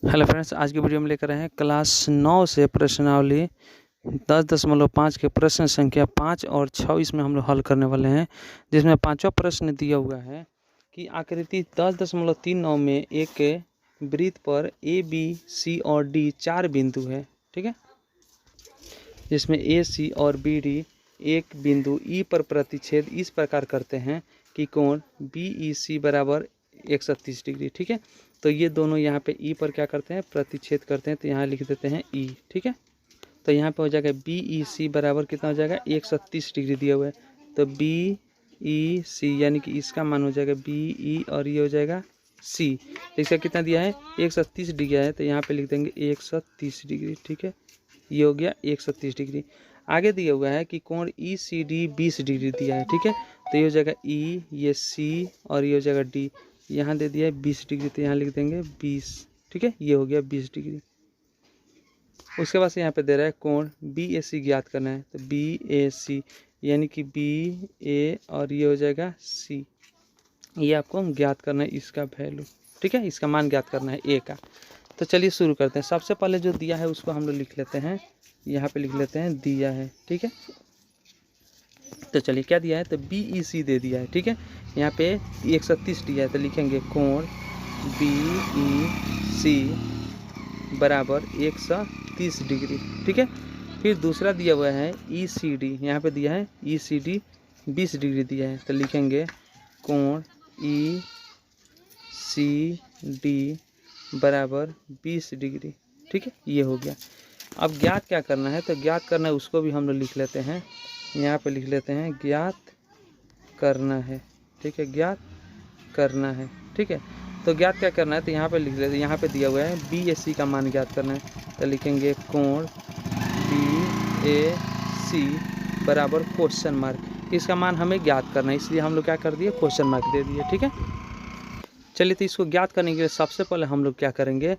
Hello friends, आज की video में लेकर आए हैं क्लास 9 से प्रश्नावली 10.5 के प्रश्न संख्या 5 और 6 इसमें हम लोग हल करने वाले हैं। जिसमें पांचवा प्रश्न दिया हुआ है कि आकृति 10.39 में एक वृत्त पर ए बी सी और डी 4 बिंदु है। ठीक है, जिसमें ए सी और बी डी एक बिंदु ई पर प्रतिच्छेद इस प्रकार करते हैं कि कोण बी ई सी बराबर 130 डिग्री। ठीक है, तो ये दोनों यहाँ पे ई पर क्या करते हैं, प्रतिच्छेद करते हैं, तो यहाँ लिख देते हैं ई। ठीक है, तो यहाँ पे हो जाएगा बी ई सी बराबर कितना हो जाएगा, 130 डिग्री दिया हुआ है। तो बी ई सी यानी कि इसका मान हो जाएगा बी ई और ये हो जाएगा सी। तो इसका कितना दिया है, 130 डिग्री है, तो यहाँ पे लिख देंगे 130 डिग्री। ठीक है, ये हो गया 130 डिग्री। आगे दिया हुआ है कि कोण ई सी डी 20 डिग्री दिया है। ठीक है, तो ये हो जाएगा ई, ये सी और ये हो जाएगा डी। यहाँ दे दिया है 20 डिग्री, तो यहाँ लिख देंगे 20। ठीक है, ये हो गया 20 डिग्री। उसके बाद से यहाँ पे दे रहा है कोण बी ए सी ज्ञात करना है, तो बी ए सी यानी कि बी ए और ये हो जाएगा सी, ये आपको ज्ञात करना है इसका वैल्यू। ठीक है, इसका मान ज्ञात करना है ए का। तो चलिए शुरू करते हैं। सबसे पहले जो दिया है उसको हम लोग लिख लेते हैं, यहाँ पे लिख लेते हैं दिया है। ठीक है, तो चलिए क्या दिया है, तो बी ई सी दे दिया है। ठीक है, यहाँ पे 130 दिया है, तो लिखेंगे कोण बी ई सी बराबर 130 डिग्री। ठीक है, फिर दूसरा दिया हुआ है ई सी डी, यहाँ पे दिया है ई सी डी 20 डिग्री दिया है, तो लिखेंगे कोण ई सी डी बराबर 20 डिग्री। ठीक है, ये हो गया। अब ज्ञात क्या करना है, तो ज्ञात करना है उसको भी हम लोग लिख लेते हैं, यहाँ पे लिख लेते हैं ज्ञात करना है। ठीक है, ज्ञात करना है। ठीक है, तो ज्ञात क्या करना है, तो यहाँ पे लिख लेते हैं, यहाँ पे दिया हुआ है बी ए सी का मान ज्ञात करना है, तो लिखेंगे कोण बी ए सी बराबर क्वेश्चन मार्क। इसका मान हमें ज्ञात करना है, इसलिए हम लोग क्या कर दिए, क्वेश्चन मार्क दे दिए। ठीक है, चलिए तो इसको ज्ञात करने के लिए सबसे पहले हम लोग क्या करेंगे,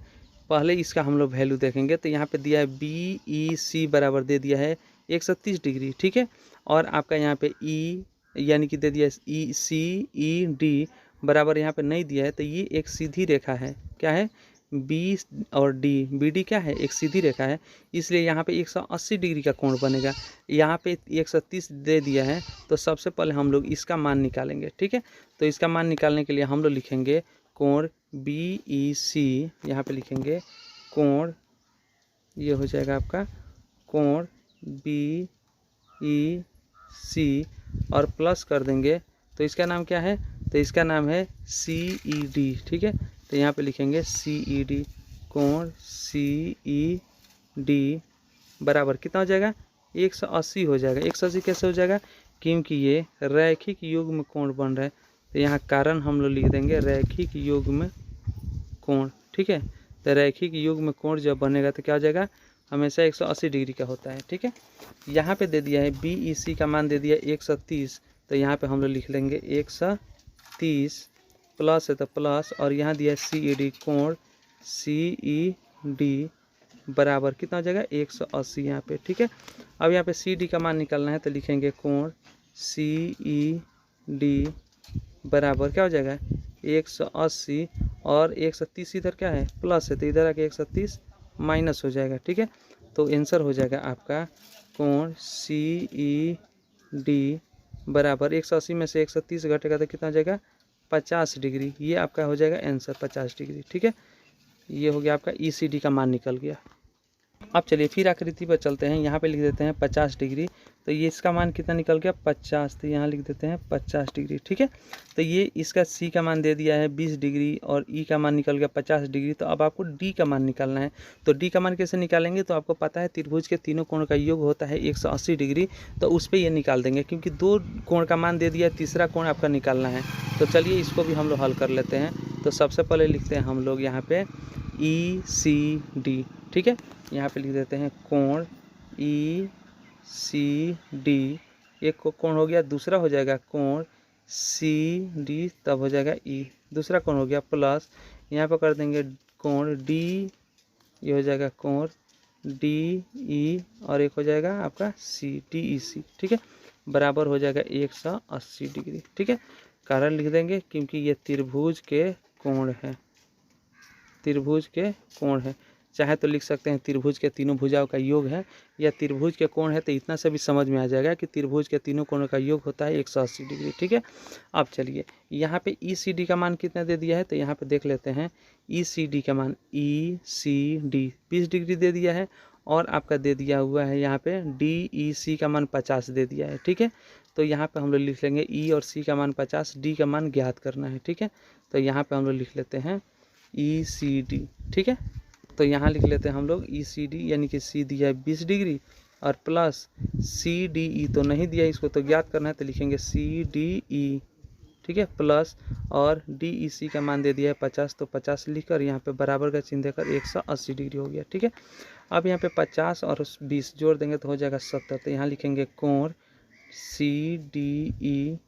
पहले इसका हम लोग वैल्यू देखेंगे। तो यहाँ पे दिया है बी ई सी बराबर दे दिया है 130 डिग्री। ठीक है, और आपका यहाँ पे ई यानी कि दे दिया ई सी ई डी बराबर यहाँ पे नहीं दिया है, तो ये एक सीधी रेखा है। क्या है, बी और डी, बी डी क्या है, एक सीधी रेखा है, इसलिए यहाँ पे 180 डिग्री का कोण बनेगा। यहाँ पे 130 दे दिया है, तो सबसे पहले हम लोग इसका मान निकालेंगे। ठीक है, तो इसका मान निकालने के लिए हम लोग लिखेंगे कोण बी ई सी, यहाँ पे लिखेंगे कोण, ये हो जाएगा आपका कोण बी ई सी और प्लस कर देंगे, तो इसका नाम क्या है, तो इसका नाम है सी ई डी। ठीक है, तो यहाँ पे लिखेंगे सी ई डी, कोण सी ई डी बराबर कितना हो जाएगा, 180 हो जाएगा। 180 कैसे हो जाएगा, क्योंकि ये रैखिक युग्म कोण बन रहा है, तो यहाँ कारण हम लोग लिख देंगे रैखिक युग्म कोण। ठीक है, तो रैखिक युग्म कोण जब बनेगा तो क्या हो जाएगा, हमेशा 180 डिग्री का होता है। ठीक है, यहाँ पे दे दिया है बी ई सी का मान दे दिया 130, तो यहाँ पे हम लोग लिख लेंगे 130 प्लस है तो प्लस, और यहाँ दिया है सी ई डी, कोण सी ई डी बराबर कितना हो जाएगा, 180 यहाँ पे। ठीक है, अब यहाँ पे सी डी का मान निकालना है, तो लिखेंगे कोण सी ई डी बराबर क्या हो जाएगा, 180 और 130 इधर क्या है, प्लस है, तो इधर आके 130 माइनस हो जाएगा। ठीक है, तो आंसर हो जाएगा आपका कोण सी ई डी बराबर 180 में से 130 घटेगा तो कितना हो जाएगा, 50 डिग्री। ये आपका हो जाएगा आंसर 50 डिग्री। ठीक है, ये हो गया आपका ई सी डी का मान निकल गया। अब चलिए फिर आकृति पर चलते हैं, यहाँ पे लिख देते हैं 50 डिग्री, तो ये इसका मान कितना निकल गया, 50, तो यहाँ लिख देते हैं 50 डिग्री। ठीक है, तो ये इसका सी का मान दे दिया है 20 डिग्री और ई का मान निकल गया 50 डिग्री। तो अब आपको डी का मान निकालना है, तो डी का मान कैसे निकालेंगे, तो आपको पता है त्रिभुज के तीनों कोण का योग होता है 180 डिग्री, तो उस पर ये निकाल देंगे, क्योंकि 2 कोण का मान दे दिया, तीसरा कोण आपका निकालना है। तो चलिए इसको भी हम लोग हल कर लेते हैं। तो सबसे पहले लिखते हैं हम लोग यहाँ पे ई सी डी। ठीक है, यहाँ पे लिख देते हैं कोण ई सी डी, एक कोण हो गया, दूसरा हो जाएगा कोण सी डी, तब हो जाएगा ई, दूसरा कोण हो गया, प्लस यहाँ पर कर देंगे कोण डी, ये हो जाएगा कोण डी ई, और एक हो जाएगा आपका सी डी ई सी। ठीक है, बराबर हो जाएगा 180 डिग्री। ठीक है, कारण लिख देंगे क्योंकि ये त्रिभुज के कोण है। त्रिभुज के कोण है। चाहे तो लिख सकते हैं त्रिभुज के तीनों भुजाओं का योग है, या त्रिभुज के कोण है, तो इतना से भी समझ में आ जाएगा कि त्रिभुज के तीनों कोणों का योग होता है 180 डिग्री। ठीक है, अब चलिए यहाँ पे ECD का मान कितना दे दिया है, तो यहाँ पे देख लेते हैं। ECD का मान ECD 20 डिग्री दे दिया है, और आपका दे दिया हुआ है यहाँ पे DEC का मान 50 दे दिया है। ठीक है, तो यहाँ पे हम लोग लिख लेंगे E और C का मान 50, D का मान ज्ञात करना है। ठीक है, तो यहाँ पे हम लोग लिख लेते हैं ECD। ठीक है, तो यहाँ लिख लेते हैं हम लोग ECD, यानी कि C दिया है 20 डिग्री और प्लस CDE तो नहीं दिया, इसको तो ज्ञात करना है, तो लिखेंगे CDE। ठीक है, प्लस और DEC का मान दे दिया है 50, तो 50 लिखकर यहाँ पे बराबर का चिन्ह देकर 180 डिग्री हो गया। ठीक है, अब यहाँ पे 50 और 20 जोड़ देंगे तो हो जाएगा 70, तो यहाँ लिखेंगे कोण CDE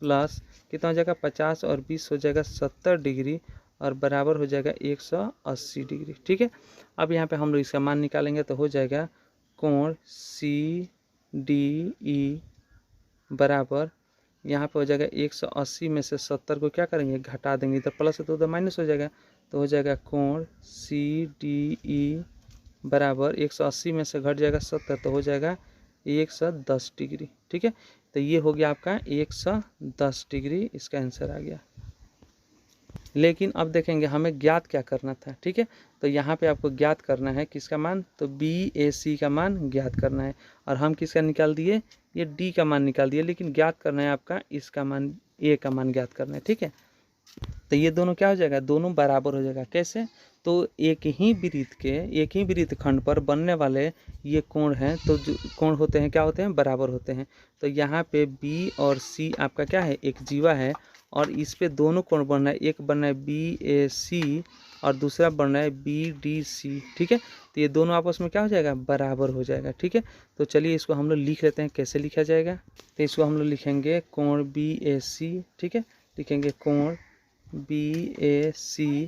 प्लस कितना हो जाएगा 50 और 20 हो जाएगा 70 डिग्री और बराबर हो जाएगा 180 डिग्री। ठीक है, अब यहाँ पे हम लोग इसका मान निकालेंगे तो हो जाएगा कोण CDE बराबर यहाँ पे हो जाएगा 180 में से 70 को क्या करेंगे, घटा देंगे, इधर प्लस है तो उधर माइनस हो जाएगा, तो हो जाएगा कोण CDE बराबर 180 में से घट जाएगा 70, तो हो जाएगा 110 डिग्री। ठीक है, तो ये हो गया आपका 110 डिग्री, इसका आंसर आ गया। लेकिन अब देखेंगे हमें ज्ञात क्या करना था। ठीक है, तो यहाँ पे आपको ज्ञात करना है किसका मान, तो BAC का मान ज्ञात करना है, और हम किसका निकाल दिए, ये D का मान निकाल दिए, लेकिन ज्ञात करना है आपका इसका मान, A का मान ज्ञात करना है। ठीक है, तो ये दोनों क्या हो जाएगा, दोनों बराबर हो जाएगा। कैसे, तो एक ही वृत्त खंड पर बनने वाले ये कोण हैं, तो जो कोण होते हैं क्या होते हैं, बराबर होते हैं। तो यहाँ पे B और C आपका क्या है, एक जीवा है, और इस पे दोनों कोण बनना है, एक बनना है BAC और दूसरा बनना है BDC। ठीक है, तो ये दोनों आपस में क्या हो जाएगा, बराबर हो जाएगा। ठीक है, तो चलिए इसको हम लोग लिख लेते हैं, कैसे लिखा जाएगा, तो इसको हम लोग लिखेंगे कोण BAC। ठीक है, लिखेंगे कोण BAC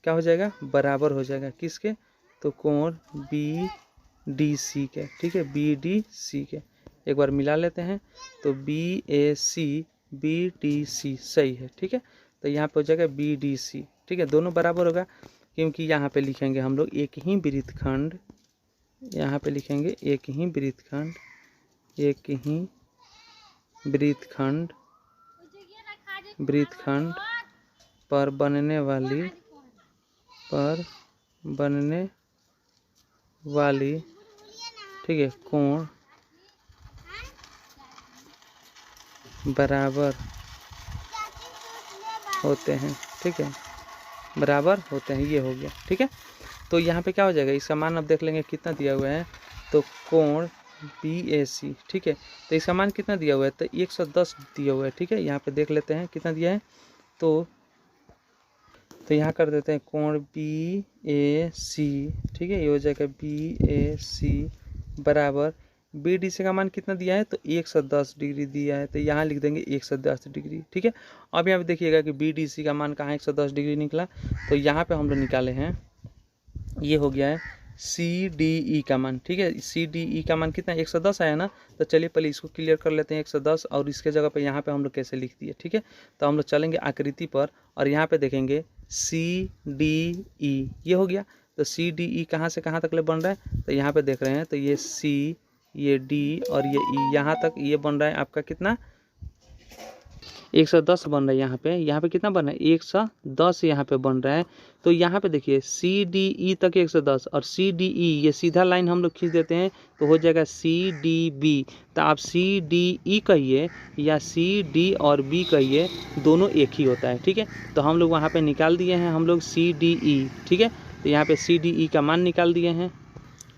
क्या हो जाएगा, बराबर हो जाएगा किसके, तो कोण BDC के। ठीक है, BDC के एक बार मिला लेते हैं, तो BAC BDC सही है। ठीक है, तो यहाँ पे हो जाएगा BDC। ठीक है, दोनों बराबर होगा, क्योंकि यहाँ पे लिखेंगे हम लोग एक ही वृत्तखंड, यहाँ पे लिखेंगे एक ही वृत्तखंड पर बनने वाली ठीक है कोण बराबर होते हैं। ठीक है, बराबर होते हैं, ये हो गया। ठीक है, तो यहाँ पे क्या हो जाएगा, इसका मान अब देख लेंगे कितना दिया हुआ है, तो कोण BAC। ठीक है, तो इसका मान कितना दिया हुआ है, तो 110 दिया हुआ है। ठीक है, यहाँ पे देख लेते हैं कितना दिया है, तो यहाँ कर देते हैं कोण BAC। ठीक है, ये हो जाएगा BAC बराबर BDC का मान कितना दिया है, तो 110 डिग्री दिया है, तो यहाँ लिख देंगे 110 डिग्री। ठीक है, अब यहाँ पे देखिएगा कि BDC का मान कहाँ 110 डिग्री निकला, तो यहाँ पे हम लोग निकाले हैं, ये हो गया है CDE का मान। ठीक है, CDE का मान कितना 110 आया ना, तो चलिए पहले इसको क्लियर कर लेते हैं 110, और इसके जगह पे यहाँ पे हम लोग कैसे लिख दिए। ठीक है, तो हम लोग चलेंगे आकृति पर और यहाँ पे देखेंगे CDE, ये हो गया। तो CDE कहाँ से कहाँ तक ले बन रहा है, तो यहाँ पे देख रहे हैं, तो ये C, ये D और ये E, यहाँ तक ये बन रहा है आपका कितना 110 बन रहा है। यहाँ पे कितना बन रहा है 110 यहाँ पे बन रहा है। तो यहाँ पे देखिए CDE तक 110 और CDE ये सीधा लाइन हम लोग खींच देते हैं तो हो जाएगा CDB। तो आप CDE कहिए या CD और B कहिए, दोनों एक ही होता है। ठीक है, तो हम लोग वहाँ पे निकाल दिए हैं हम लोग CDE। ठीक है, तो यहाँ पे CDE का मान निकाल दिए हैं,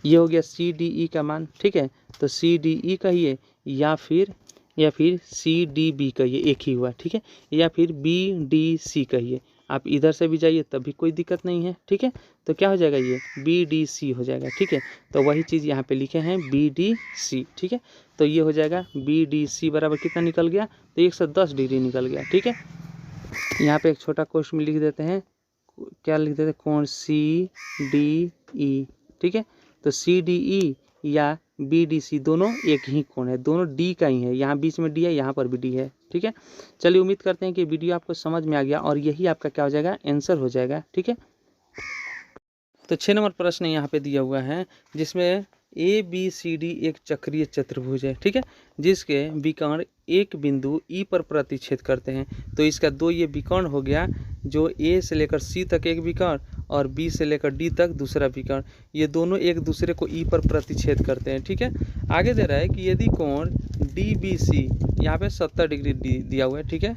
ये हो गया CDE का मान। ठीक है, तो CDE कहिए या फिर CDB कहिए, एक ही हुआ। ठीक है, या फिर BDC कहिए, आप इधर से भी जाइए तब भी कोई दिक्कत नहीं है। ठीक है, तो क्या हो जाएगा ये BDC हो जाएगा। ठीक है, तो वही चीज़ यहाँ पे लिखे हैं BDC। ठीक है, तो ये हो जाएगा BDC बराबर कितना निकल गया, तो 110 डिग्री निकल गया। ठीक है, यहाँ पे एक छोटा क्वेश्चन लिख देते हैं, क्या लिख देते हैं, कोण CDE। ठीक है, तो CDE या बी डी सी दोनों एक ही कोण है, दोनों डी का ही है, यहाँ बीच में डी है, यहाँ पर भी डी है। ठीक है, चलिए उम्मीद करते हैं कि वीडियो आपको समझ में आ गया और यही आपका क्या हो जाएगा, आंसर हो जाएगा। ठीक है, तो 6 नंबर प्रश्न यहाँ पे दिया हुआ है जिसमें ए बी सी डी एक चक्रीय चतुर्भुज है। ठीक है, जिसके विकर्ण एक बिंदु ई पर प्रतिच्छेद करते हैं। तो इसका दो ये विकर्ण हो गया, जो ए से लेकर सी तक एक विकर्ण और बी से लेकर डी तक दूसरा विकर्ण, ये दोनों एक दूसरे को ई पर प्रतिच्छेद करते हैं। ठीक है, आगे दे रहा है कि यदि कोण डी बी सी, यहाँ पे 70 डिग्री दिया हुआ है। ठीक है,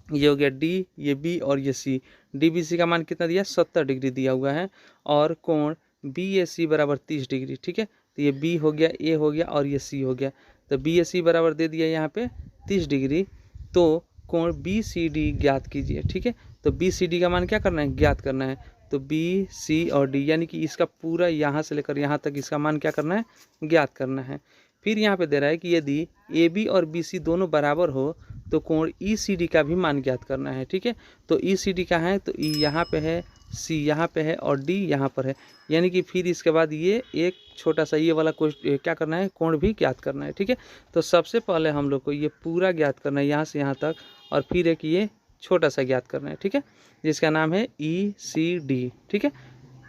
ये हो गया डी, ये बी और ये सी, डी बी सी का मान कितना दिया, 70 डिग्री दिया हुआ है, और कोण बी ए सी बराबर 30 डिग्री। ठीक है, तो ये बी हो गया, ए हो गया और ये सी हो गया, तो बी ए सी बराबर दे दिया यहाँ पे 30 डिग्री। तो कोण बी सी डी ज्ञात कीजिए। ठीक है, तो बी सी डी का मान क्या करना है, ज्ञात करना है। तो बी सी और डी यानी कि इसका पूरा यहाँ से लेकर यहाँ तक इसका मान क्या करना है, ज्ञात करना है। फिर यहाँ पे दे रहा है कि यदि ए बी और बी सी दोनों बराबर हो तो कोण ई सी डी का भी मान ज्ञात करना है। ठीक है, तो ई सी डी का है, तो ई यहाँ पे है, सी यहाँ पे है और डी यहाँ पर है, यानी कि फिर इसके बाद ये एक छोटा सा ये वाला क्या करना है, कोण भी ज्ञात करना है। ठीक है, तो सबसे पहले हम लोग को ये पूरा ज्ञात करना है यहाँ से यहाँ तक, और फिर एक ये छोटा सा ज्ञात करना है। ठीक है, जिसका नाम है ई सी डी। ठीक है,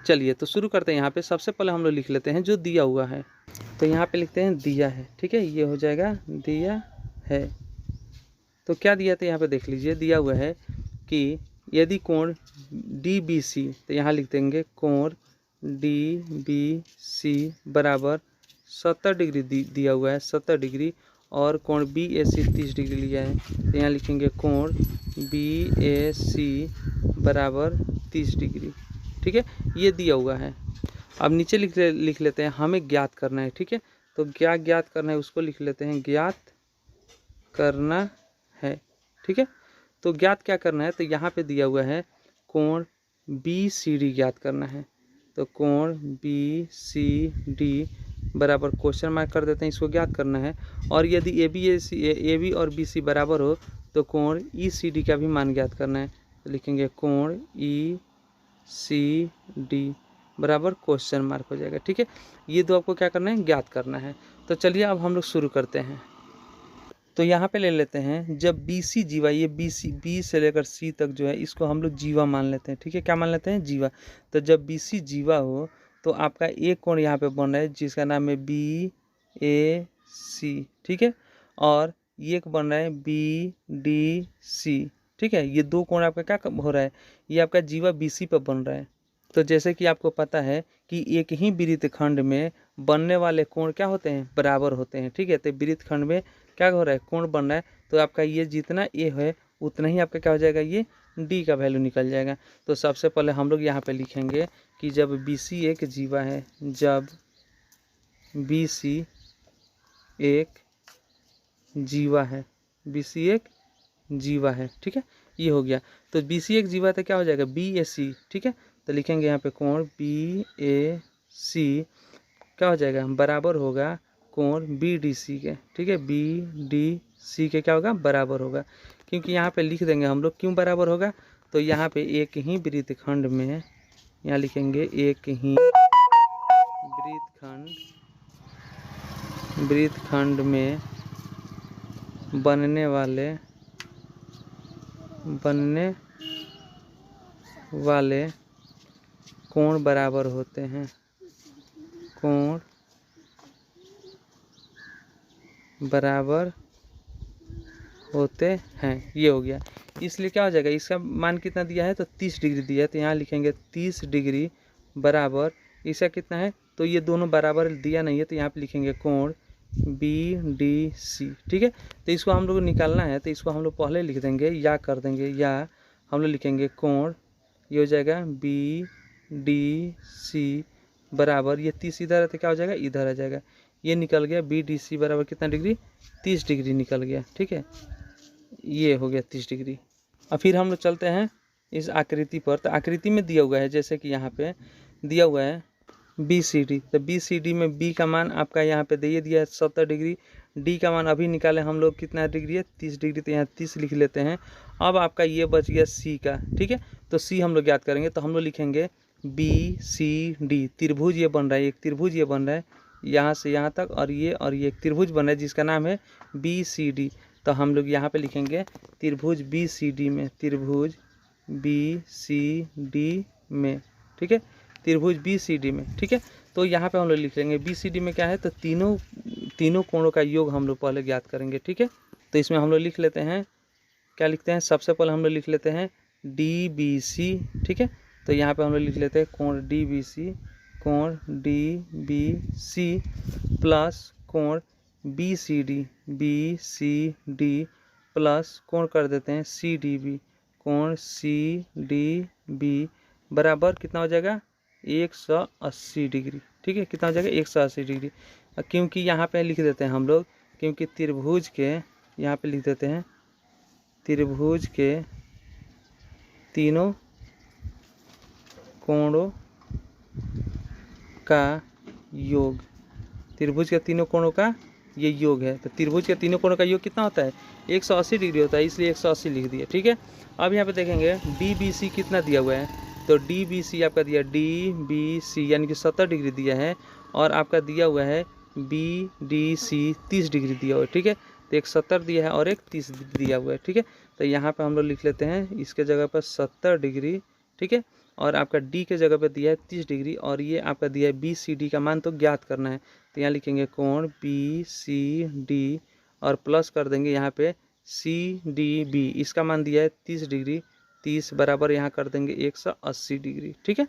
चलिए तो शुरू करते हैं। यहाँ पे सबसे पहले हम लोग लिख लेते हैं जो दिया हुआ है, तो यहाँ पे लिखते हैं दिया है। ठीक है, ये हो जाएगा दिया है। तो क्या दिया था यहाँ पे देख लीजिए, दिया हुआ है कि यदि कोण डी बी सी, तो यहाँ लिख देंगे कोण डी बी सी बराबर 70 डिग्री दिया हुआ है, 70 डिग्री, और कोण बी ए सी 30 डिग्री लिया है, तो यहाँ लिखेंगे कोण बी ए सी बराबर 30 डिग्री। ठीक है, ये दिया हुआ है। अब नीचे लिख लेते हैं, हमें ज्ञात करना है। ठीक है, तो क्या ज्ञात करना है उसको लिख लेते हैं, ज्ञात करना है। ठीक है, तो ज्ञात क्या करना है, तो यहाँ पे दिया हुआ है कोण बी सी डी ज्ञात करना है, तो कोण बी सी डी बराबर क्वेश्चन मार्क कर देते हैं, इसको ज्ञात करना है। और यदि ए बी और बी सी बराबर हो तो कोण ई सी डी का भी मान ज्ञात करना है, तो लिखेंगे कोण ई सी डी बराबर क्वेश्चन मार्क हो जाएगा। ठीक है, ये दो आपको क्या करना है, ज्ञात करना है। तो चलिए अब हम लोग शुरू करते हैं। तो यहाँ पे ले लेते हैं, जब बी सी जीवा, ये बी से लेकर सी तक जो है इसको हम लोग जीवा मान लेते हैं। ठीक है, क्या मान लेते हैं, जीवा। तो जब बी सी जीवा हो तो आपका एक कोण यहाँ पे बन रहा है जिसका नाम है बी ए सी। ठीक है, और एक बन रहा है बी डी सी। ठीक है, ये दो कोण आपका क्या हो रहा है, ये आपका जीवा बी सी पर बन रहा है। तो जैसे कि आपको पता है कि एक ही वृत्तखंड में बनने वाले कोण क्या होते हैं, बराबर होते हैं। ठीक है, तो वृत्तखंड में क्या हो रहा है, कोण बन रहा है, तो आपका ये जितना ए है उतना ही आपका क्या हो जाएगा, ये डी का वैल्यू निकल जाएगा। तो सबसे पहले हम लोग यहाँ पे लिखेंगे कि जब बी सी एक जीवा है, जब बी सी एक जीवा है, बी सी एक जीवा है। ठीक है, ये हो गया। तो बी सी एक जीवा तो क्या हो जाएगा, बी ए सी। ठीक है, तो लिखेंगे यहाँ पे कोण बी ए सी क्या हो जाएगा, बराबर होगा कोण बी डी सी के। ठीक है, बी डी सी के क्या होगा, बराबर होगा, क्योंकि यहाँ पे लिख देंगे हम लोग क्यों बराबर होगा, तो यहाँ पे एक ही वृत्तखंड में, यहाँ लिखेंगे एक ही वृत्तखंड में बनने वाले कोण बराबर होते हैं, कोण बराबर होते हैं। ये हो गया, इसलिए क्या हो जाएगा, इसका मान कितना दिया है, तो 30 डिग्री दिया है, तो यहाँ लिखेंगे 30 डिग्री बराबर, इसका कितना है, तो ये दोनों बराबर दिया नहीं है, तो यहाँ पे लिखेंगे कोण बी डी सी। ठीक है, तो इसको हम लोग को निकालना है, तो इसको हम लोग पहले लिख देंगे या कर देंगे, या हम लोग लिखेंगे कोण, ये हो जाएगा बी डी सी बराबर, ये 30 इधर है तो क्या हो जाएगा, इधर आ जाएगा, ये निकल गया बी डी सी बराबर कितना डिग्री, 30 डिग्री निकल गया। ठीक है, ये हो गया 30 डिग्री। अब फिर हम लोग चलते हैं इस आकृति पर। तो आकृति में दिया हुआ है, जैसे कि यहाँ पे दिया हुआ है बी सी डी, तो बी सी डी में बी का मान आपका यहाँ पे दे दिया है 70 डिग्री, डी का मान अभी निकाले हम लोग कितना डिग्री है, 30 डिग्री, तो यहाँ 30 लिख लेते हैं। अब आपका ये बच गया सी का। ठीक है, तो सी हम लोग ज्ञात करेंगे, तो हम लोग लिखेंगे बी सी डी, त्रिभुज ये बन रहा है, एक त्रिभुज ये बन रहा है, यहाँ से यहाँ तक, और ये एक त्रिभुज बना है जिसका नाम है BCD। तो हम लोग यहाँ पे लिखेंगे त्रिभुज BCD में, त्रिभुज BCD में, ठीक है, त्रिभुज BCD में, ठीक है। तो यहाँ पे हम लोग लिख लेंगे BCD में क्या है, तो तीनों कोणों का योग हम लोग पहले ज्ञात करेंगे, ठीक है। तो इसमें हम लोग लिख लेते हैं, क्या लिखते हैं, सबसे पहले हम लोग लिख लेते हैं DBC, ठीक है। तो यहाँ पे हम लोग लिख लेते हैं कोण DBC प्लस कोण BCD प्लस कोण कर देते हैं CDB, कोण CDB बराबर कितना हो जाएगा 180 डिग्री, ठीक है। कितना हो जाएगा 180 डिग्री। क्योंकि यहाँ पे लिख देते हैं हम लोग, क्योंकि त्रिभुज के यहाँ पे लिख देते हैं त्रिभुज के तीनों कोणों का योग, त्रिभुज के तीनों कोणों का ये योग है। तो त्रिभुज के तीनों कोणों का योग कितना होता है 180 डिग्री होता है, इसलिए 180 लिख दिया, ठीक है। अब यहाँ पे देखेंगे DBC कितना दिया हुआ है, तो DBC आपका दिया DBC यानी कि 70 डिग्री दिया है, और आपका दिया हुआ है BDC 30 डिग्री दिया हुआ है, ठीक है। तो एक 70 दिया है और एक 30 दिया हुआ है, ठीक है। तो यहाँ पे हम लोग लिख लेते हैं इसके जगह पर 70 डिग्री, ठीक है, और आपका D के जगह पे दिया है 30 डिग्री, और ये आपका दिया है BCD का मान तो ज्ञात करना है। तो यहाँ लिखेंगे कोण BCD और प्लस कर देंगे यहाँ पे CDB, इसका मान दिया है 30 डिग्री, 30 बराबर यहाँ कर देंगे 180 डिग्री, ठीक है।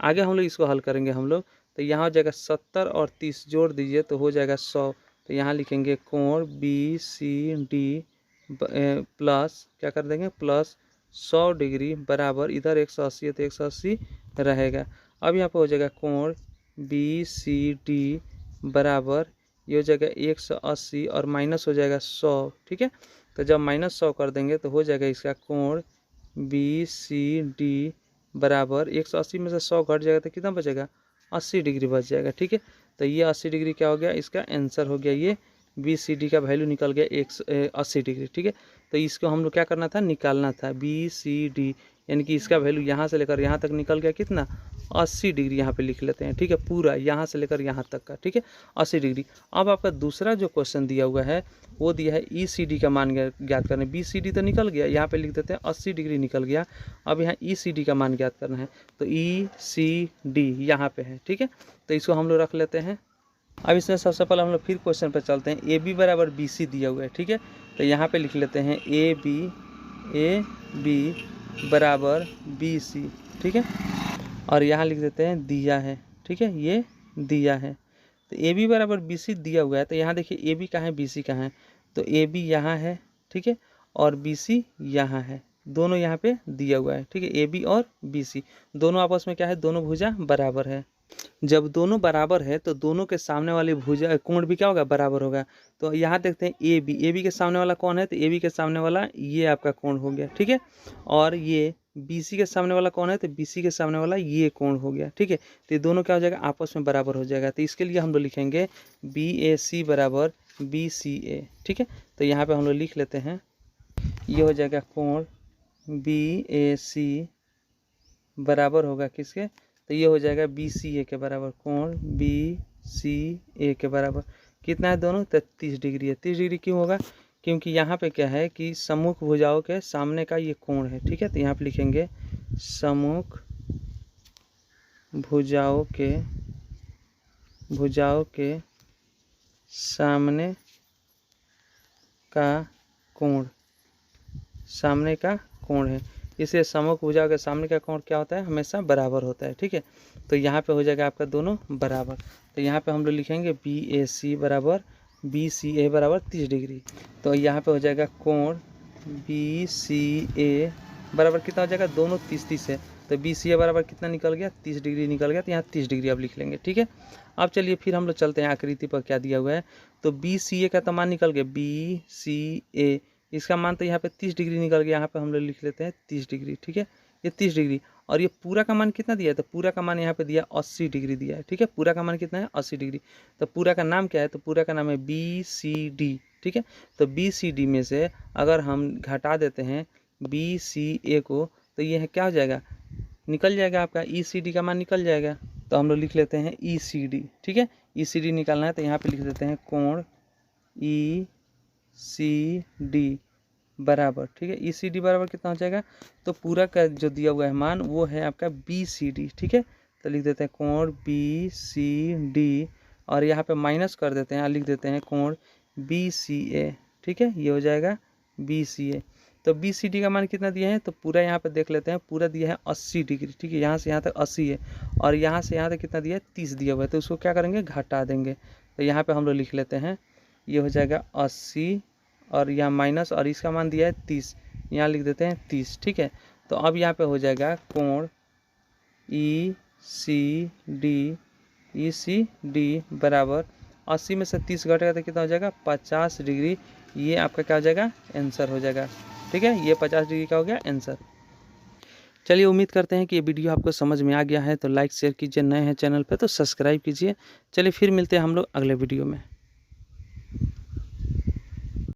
आगे हम लोग इसको हल करेंगे हम लोग। तो यहाँ हो जाएगा 70 और 30 जोड़ दीजिए तो हो जाएगा 100। तो यहाँ लिखेंगे कोण BCD प्लस क्या कर देंगे प्लस 100 डिग्री बराबर इधर 180 है तो 180 रहेगा। अब यहाँ पर हो जाएगा कोण BCD बराबर ये हो जाएगा 180 और माइनस हो जाएगा 100, ठीक है। तो जब माइनस 100 कर देंगे तो हो जाएगा इसका कोण BCD बराबर 180 में से 100 घट जाएगा तो कितना बचेगा 80 डिग्री बच जाएगा, ठीक है। तो ये 80 डिग्री क्या हो गया, इसका आंसर हो गया, ये BCD का वैल्यू निकल गया 180 डिग्री, ठीक है। तो इसको हम लोग क्या करना था, निकालना था BCD, यानी कि इसका वैल्यू यहाँ से लेकर यहाँ तक निकल गया कितना 80 डिग्री, यहाँ पे लिख लेते हैं, ठीक है, पूरा यहाँ से लेकर यहाँ तक का, ठीक है 80 डिग्री। अब आपका दूसरा जो क्वेश्चन दिया हुआ है वो दिया है ECD का मान ज्ञात करना है। BCD तो निकल गया, यहाँ पे लिख देते हैं 80 डिग्री निकल गया। अब यहाँ ECD का मान ज्ञात करना है, तो ECD यहाँ पे है, ठीक है। तो इसको हम लोग रख लेते हैं। अब इसमें सबसे पहले हम लोग फिर क्वेश्चन पर चलते हैं। AB बराबर BC दिया हुआ है, ठीक है। तो यहाँ पे लिख लेते हैं AB बराबर BC, ठीक है, और यहाँ लिख देते हैं दिया है, ठीक है, ये दिया है। तो AB बराबर BC दिया हुआ है, तो यहाँ देखिए AB कहाँ है BC कहाँ है, तो AB यहाँ है, ठीक है, और BC यहाँ है, दोनों यहाँ पे दिया हुआ है, ठीक है। AB और BC दोनों आपस में क्या है, दोनों भुजा बराबर है। जब दोनों बराबर है तो दोनों के सामने वाली भुजा कोण भी क्या होगा, बराबर होगा। तो यहाँ देखते हैं AB के सामने वाला कौन है, तो AB के सामने वाला ये आपका कोण हो गया, ठीक है। और ये BC के सामने वाला कौन है, तो BC के सामने वाला ये कोण हो गया, ठीक है। तो ये दोनों क्या हो जाएगा, आपस में बराबर हो जाएगा। तो इसके लिए हम लोग लिखेंगे BAC बराबर BCA, ठीक है। तो यहाँ पे हम लोग लिख लेते हैं, ये हो जाएगा कोण BAC बराबर होगा किसके, तो ये हो जाएगा BCA के बराबर, कोण BCA के बराबर कितना है दोनों, 30 डिग्री है। 30 डिग्री क्यों होगा, क्योंकि यहाँ पे क्या है कि सम्मुख भुजाओं के सामने का ये कोण है, ठीक है। तो यहाँ पे लिखेंगे सम्मुख भुजाओं के सामने का कोण, सामने का कोण है, इसे सम्मुख भुजाओं के सामने का कोण क्या होता है, हमेशा बराबर होता है, ठीक है। तो यहाँ पे हो जाएगा आपका दोनों बराबर। तो यहाँ पे हम लोग लिखेंगे BAC बराबर BCA बराबर 30 डिग्री। तो यहाँ पे हो जाएगा कोण BCA बराबर कितना हो जाएगा, दोनों 30 है, तो BCA बराबर कितना निकल गया, 30 डिग्री निकल गया। तो यहाँ 30 डिग्री अब लिख लेंगे, ठीक है। अब चलिए फिर हम लोग चलते हैं आकृति पर क्या दिया हुआ है। तो BCA का तो मान निकल गया, BCA इसका मान तो यहाँ पे 30 डिग्री निकल गया, यहाँ पे हम लोग लिख लेते हैं 30 डिग्री, ठीक है, ये 30 डिग्री। और ये पूरा का मान कितना दिया है, तो पूरा का मान यहाँ पे दिया 80 डिग्री दिया है, ठीक है। पूरा का मान कितना है 80 डिग्री। तो पूरा का नाम क्या है, तो पूरा का नाम है BCD, ठीक है। तो BCD में से अगर हम घटा देते हैं BCA को तो ये क्या हो जाएगा, निकल जाएगा आपका ECD का मान निकल जाएगा, तो हम लोग लिख लेते हैं ECD। ठीक है, ECD निकालना है तो यहाँ पे लिख देते हैं कोण ECD बराबर, ठीक है, ECD बराबर कितना हो जाएगा, तो पूरा का जो दिया हुआ है मान वो है आपका BCD। ठीक है, तो लिख देते हैं कोण BCD और यहाँ पे माइनस कर देते हैं, लिख देते हैं कोण BCA। ठीक है, ये हो जाएगा BCA। तो BCD का मान कितना दिया है, तो पूरा यहाँ पे देख लेते हैं, पूरा दिया है 80 डिग्री। ठीक है, यहाँ से यहाँ तक 80 है और यहाँ से यहाँ तक कितना दिया है, 30 दिया हुआ है, तो उसको क्या करेंगे, घटा देंगे। तो यहाँ पे हम लोग लिख लेते हैं, ये हो जाएगा 80 और यहाँ माइनस, और इसका मान दिया है 30, यहाँ लिख देते हैं 30। ठीक है, तो अब यहाँ पे हो जाएगा कोण ECD बराबर 80 में से 30 घटेगा तो कितना हो जाएगा, 50 डिग्री। ये आपका क्या हो जाएगा, आंसर हो जाएगा। ठीक है, ये 50 डिग्री का हो गया आंसर। चलिए, उम्मीद करते हैं कि ये वीडियो आपको समझ में आ गया है, तो लाइक शेयर कीजिए, नए हैं चैनल पे तो सब्सक्राइब कीजिए। चलिए फिर मिलते हैं हम लोग अगले वीडियो में।